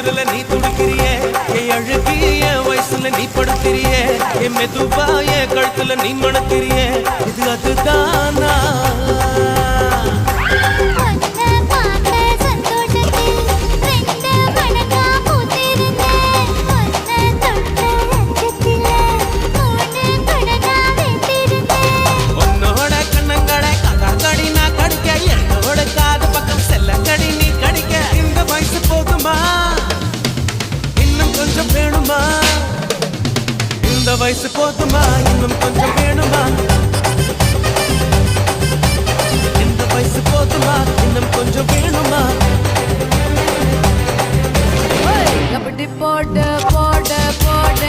துள்ளல நீ துடிக்கிறியே என் அழுகி என் வயசுல நீ படுத்திரியே என் மெதுவா என் கழுத்துல நீ மணக்கிறியே இது அதுதானா இந்த வயசு போதுமா இன்னும் கொஞ்சம் வேணுமா இந்த வயசு போதுமா இன்னும் கொஞ்சம் வேணுமா அப்படி போட போட போட